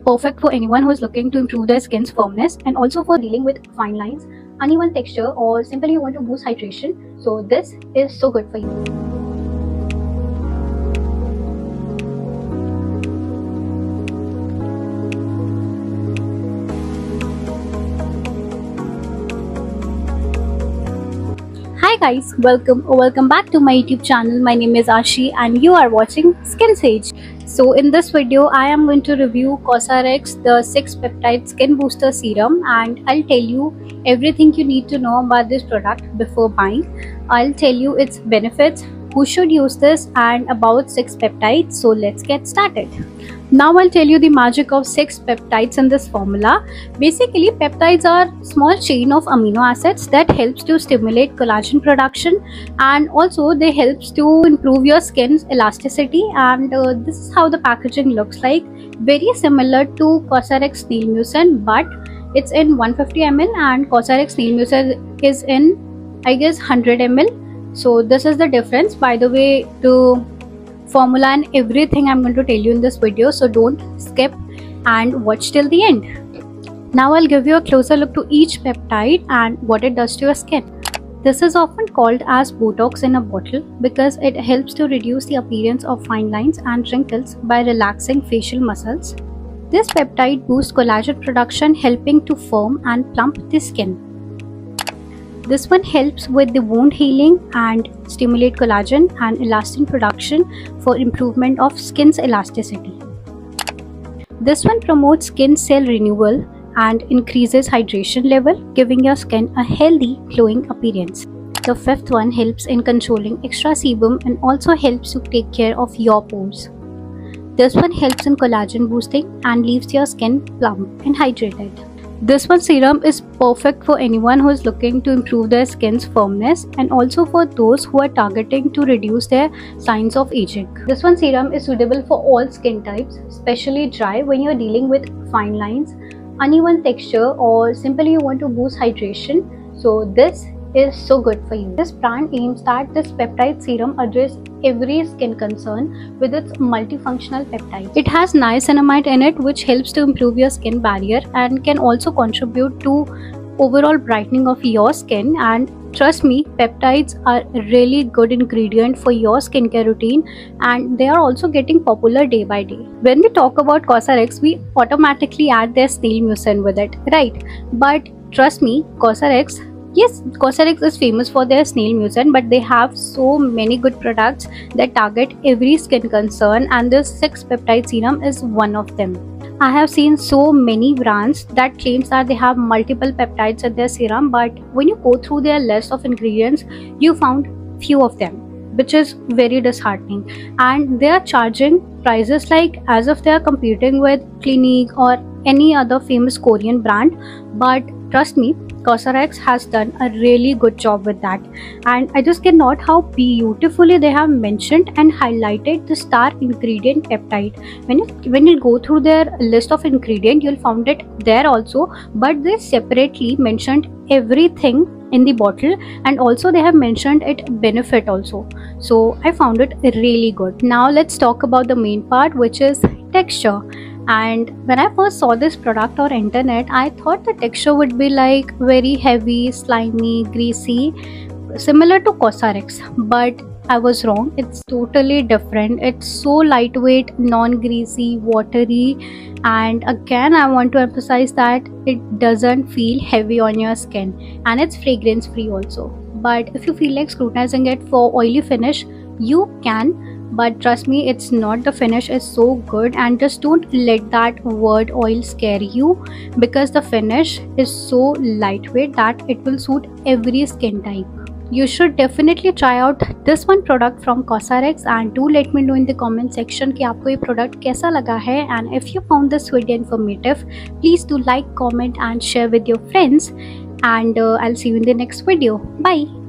perfect for anyone who is looking to improve their skin's firmness and also for dealing with fine lines, uneven texture, or simply you want to boost hydration. So this is so good for you. Hi guys, welcome back to my YouTube channel. My name is Ashi and you are watching Skin Sage. So in this video I am going to review Cosrx, the 6 peptide skin booster serum, and I'll tell you everything you need to know about this product before buying. I'll tell you its benefits, who should use this, and about 6 peptides. So let's get started. Now I'll tell you the magic of 6 peptides in this formula. Basically, peptides are small chain of amino acids that helps to stimulate collagen production, and also they helps to improve your skin's elasticity. And this is how the packaging looks like. Very similar to Cosrx Snail Mucin, but it's in 150 ml and Cosrx Snail Mucin is in, I guess, 100 ml. So this is the difference. By the way, the formula and everything I'm going to tell you in this video, so don't skip and watch till the end. Now I'll give you a closer look to each peptide and what it does to your skin. This is often called as Botox in a bottle because it helps to reduce the appearance of fine lines and wrinkles by relaxing facial muscles. This peptide boosts collagen production, helping to firm and plump the skin. This one helps with the wound healing and stimulate collagen and elastin production for improvement of skin's elasticity. This one promotes skin cell renewal and increases hydration level, giving your skin a healthy, glowing appearance. The 5th one helps in controlling extra sebum and also helps to take care of your pores. This one helps in collagen boosting and leaves your skin plump and hydrated. This one serum is perfect for anyone who is looking to improve their skin's firmness and also for those who are targeting to reduce their signs of aging. This one serum is suitable for all skin types, especially dry when you're dealing with fine lines, uneven texture, or simply you want to boost hydration. So this is so good for you. This brand aims that this peptide serum address every skin concern with its multifunctional peptides. It has niacinamide in it, which helps to improve your skin barrier and can also contribute to overall brightening of your skin. And trust me, peptides are a really good ingredient for your skincare routine, and they are also getting popular day by day. When we talk about Cosrx, we automatically add their Snail Mucin with it, right? But trust me, Cosrx, yes, Cosrx is famous for their Snail Mucin, but they have so many good products that target every skin concern, and this 6 peptide serum is one of them. I have seen so many brands that claims that they have multiple peptides in their serum, but when you go through their list of ingredients, you found few of them, which is very disheartening. And they are charging prices like as if they are competing with Clinique or any other famous Korean brand. But trust me, Cosrx has done a really good job with that, and I just cannot how beautifully they have mentioned and highlighted the star ingredient peptide. When you go through their list of ingredients, you'll find it there also, but they separately mentioned everything in the bottle, and also they have mentioned its benefit also. So I found it really good. Now let's talk about the main part, which is texture. And when I first saw this product on internet, I thought the texture would be like very heavy, slimy, greasy, similar to Cosrx, but I was wrong. It's totally different. It's so lightweight, non-greasy, watery, and again I want to emphasize that it doesn't feel heavy on your skin, and it's fragrance free also. But if you feel like scrutinizing it for oily finish, you can, but trust me, it's not. The finish is so good, and just don't let that word oil scare you, because the finish is so lightweight that it will suit every skin type. You should definitely try out this one product from Cosrx, and do let me know in the comment section कि आपको ये product कैसा लगा है. And if you found this video informative, please do like, comment and share with your friends, and I'll see you in the next video. Bye.